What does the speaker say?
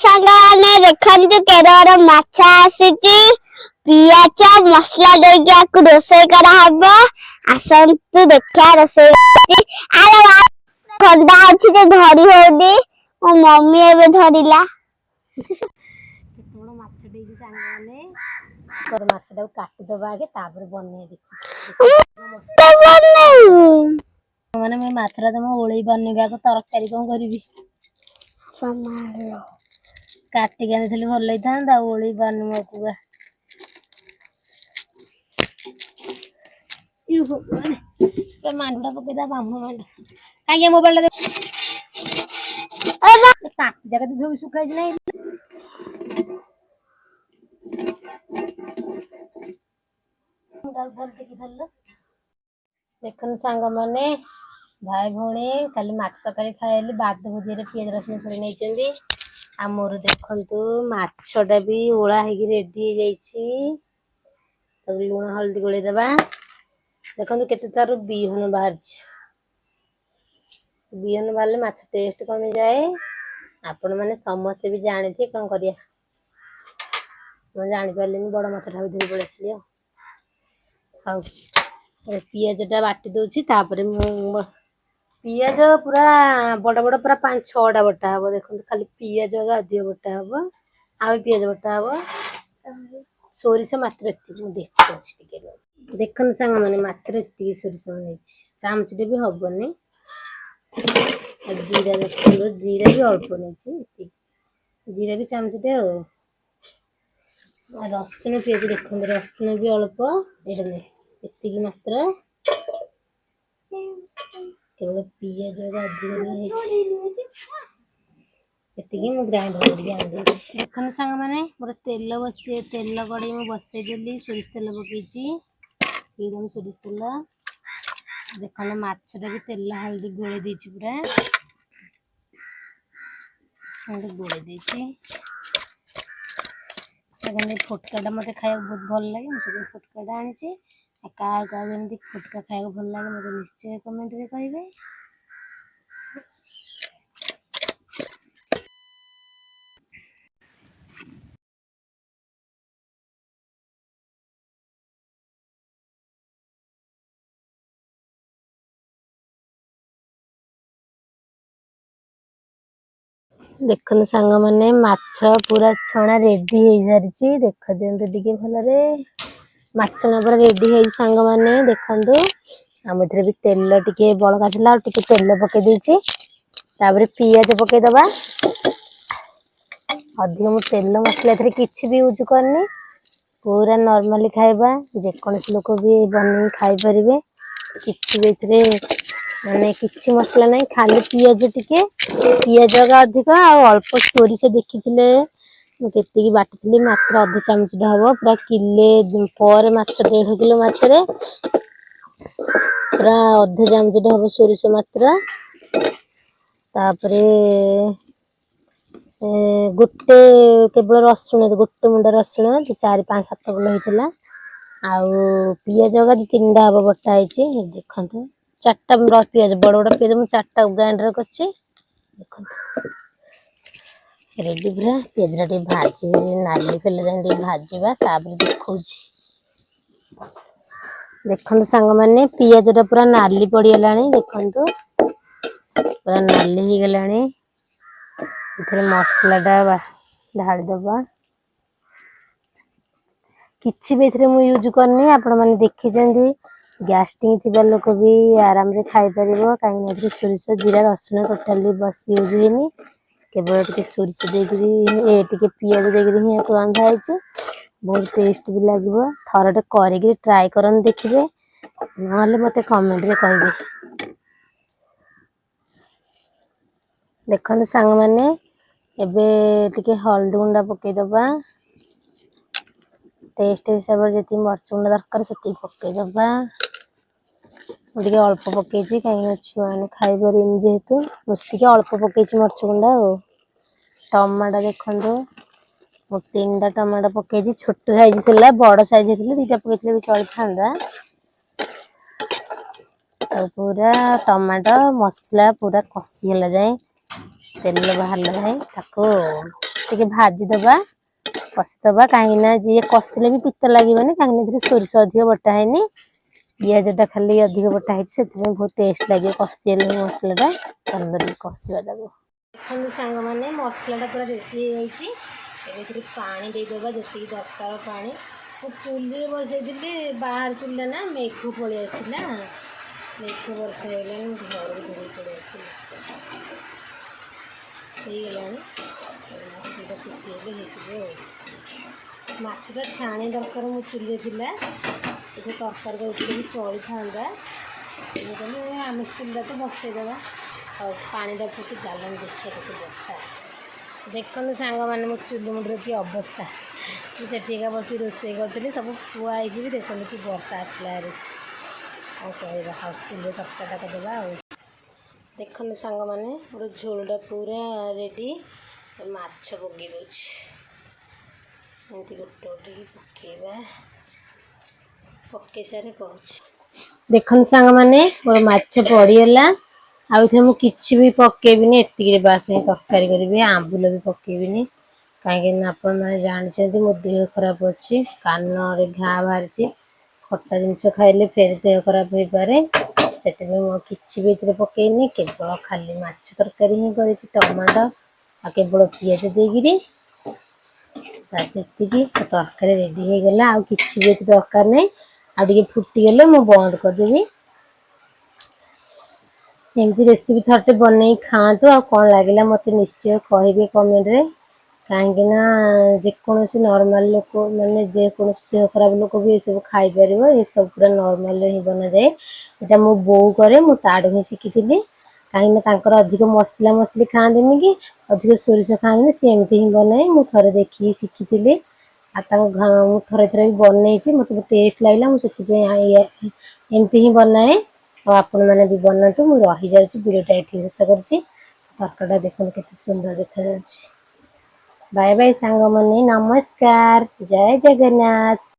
सांगने देखंतु केरर माछा आसीची पियाज मसला देके रोषेई करा हबो आसंतु देखा रोषेई आरे ठंडा अछि जे धरी होदी मो मम्मी एबे धरिला केतबड़ माछ देकी सांगने कर माछटा काटी दबा आगे तापर बने माने मैं माछरा दम ओळई बने गाको तरकारी कोन करबी काटी के आनिथिली भल लइथांदा ओळई बने मकुआ यू हो पे मांडा पकेदा बामु मांडा कागे मोबाइल अरे काट जगह धोई सुखाई नहीं देखन सांग माने भाई भौणी खाली माछ तकारी खाइली बाद बुझे पियाज रसुन छोड़ी नहीं चंदी आ मोर देखंतु माछटा भी ओळा हेगी रेडी हो जाईची तो लूण हल्दी गोळे देबा देखंतु केते तार बिहन बाहर बिहन बाहरले माछ टेस्ट कमी जाए आपण माने समस्त भी जानिथि कोन करिया मैं जानि पारलिनी बड़ माछटा भी धरि पळेसली हाउ पियाजटा बाटी दोछि तापरे पियाज पूरा बड़ बड़ पूरा 5-6टा बटा हबो देखंतु खाली पियाज अधिक बटा हबो आ पियाज बटा हबो सोरिष मात्र एति देखि देखन संग माने मात्र एति सोरिष नै चामचटे भी हबोनी जीरा देखो जीरा भी अल्प नहीं जीरा भी चामचटे हो रसुन पियाज देखो रसुन भी अल्प एटा नहीं एति मात्र केवल पियाज अधिक एति मु ग्राइंडर देखन सांग माने मोर तेल बसे तेल कड़े मु बसई देली सोरिष तेल पकेची एकदम सोरिष तेल देखन माछटा भी तेल हल्दी गोळे देछि पूरा हल्दी गोळे देछि सेकंड फुटकाटा मते खाया बहुत भल लागे मुझे फुटकाटा आनिछि का जेमती फुटका खाया भल लागे मते निश्चय कमेंट रे कहिबे देखन सांग माने माछ पूरा छणा रेडी हो जारिची देख दियंतु टिके भल रे माछ छणा पूरा रेडी हो सांग माने देखंतु आमथरे भी तेल टिके बळका छला टिके तेल पके देछि ताबरे पियाज पके दबा अधिक मु तेल मसला थरे किछि भी यूज करनी पूरा नॉर्मली खाइबा जे कोनस लोक भी बनी खाइ परिबे किछि भी थरे माने किछि मसला नहीं खाली पियाज टिके पियाज का अधिक आ अल्प सोरिष देखिथिले केतिकी बाटिथिली मात्र आधा चामच हबो पूरा किले पर माछ 1.5 किलो माछरे पूरा आधा चामच हबो सोरिष मात्र तापरे गुट्टे केवल रसुण गुट्टे मुंडा रसुण 4-5-7 किलो होइतला आउ पियाज का 2-3टा हबो बटा आइछि देखंतु 4टा पियाज बड़ बड़ पियाज मु 4टा ग्राइंडर करछि देखंतु रेडी पूरा पियाज रे भाजी नाली पेले जांडी भाजीबा तापर देखौछि देखंतु संग माने पियाज रा पूरा नाली पड़ी गलानी देखंतु पूरा नाली ही गलानी इथरे मसलाटा ढाଳି दबा किछि भी इथरे मु यूज करनी आपण माने देखि जंदी गैस्ट्रिक थिबा लोक भी आराम रे खाइ परिबो काई नथि सोरिष जीरा रसुन टोटली बस यूज हेनी केवल टिके सोरिष देगिरी ए टिके पियाज देगिरी ही रंधा हैछि बहुत टेस्ट भी लागिबो थरटे करिके ट्राई करन देखिबे नहले मते कमेंट रे कहिबे देखन संग माने एबे टिके हल्दी गुंडा पके दबा टेस्ट हिसाब से जति मरच गुंडा दरकार सेति पके दबा टिके अल्प पकेछि काई छुआ ने खाइ परिन जेहेतु मुस्तिके अल्प पकेछि मरच गुंडा हो टमाटो देखंदो मो 3टा टमाटो पकेछि छोट साइज थिला बड़ साइज थिले 2टा पकेछि भी चल थांदा तो पूरा टमाटो मसला पूरा कसी हला जाए तेल बाहर जाए ताको ଟିକେ ଭାଜି दबा कषि दबा कहीं जी कषिले भी पित्त लगे कहीं सोरिष अधिक बटा है पिजटा खाली अधिक बटा है बहुत टेस्ट लगे कषि मसलाटा चल कषा देखो सांग मैंने मसलाटा पूरा रेडी हो पानी देदेबा जी दरकार पानी चूल्हे बसई बाहर चूल्हे ना मेघ पलि आसला मेघ वर्षा हो घर धोई पड़े माछटा छाणी दरकार मो चूल्हे थिला ये तरकार भी चली था आम चूल्हा तो बसईदेवा और पानी फुटी जालन देखिए बर्षा देखो सांग मैंने मो चूल्हे मुंडर कि अवस्था से बस रोसे करी सब पुआई भी देखो कि बर्षा आसला कौन कह हाँ चूल्हे तरकाटा करदेवा देखो सांग मैंने मोर झोलटा पूरा रेडी माछ पकई दूसरी गोटे गोटे पकेबा पकई सारे कहूँ देखो सांग मैंने मोर माछ पड़गला आछि भी पकेबिनी एति बास तरकारी करी आंबुल भी पकेबिनी कहीं आपण मैंने जानते मो देह खराब अच्छी कान घा बाहरी खटा जिनस खाइले फेर देह खराब हो पारे से किसी भी पकईनी केवल खाली माछ तरकारी ही कर टमाटो आ केवल पिज देगी बस ये तरकारी रेडी हो गला आ किसी भी दरकार नहीं आगे फुटीगले मु बंद करदेवी एमती रेसिपी थरटे बनई खातु आ कौन लगे मत निश्चय कहे कमेंट रे कहीं जेकोसी नॉर्मल लोक माने जेकोसी देह खराब लोक भी ये सब खाई पार ये सब पूरा नॉर्मल ही बना जाए यहाँ मो बो करे मुझे ताड़ ही शिखी कहीं अधिक मसला मसली खाती कि अधिक सोरिष खाते सी एमती ही बनाए मुझे देखिए शिखी थी थे थे बनई मत टेस्ट लगे मुझे एमती ही बनाए और आपण मैंने भी बनातु मुझे रही जाऊँगी वीडियोटा ये शेष कर तरकाटा देखो केते सुंदर देखा बाय बाय सांग मने नमस्कार जय जगन्नाथ।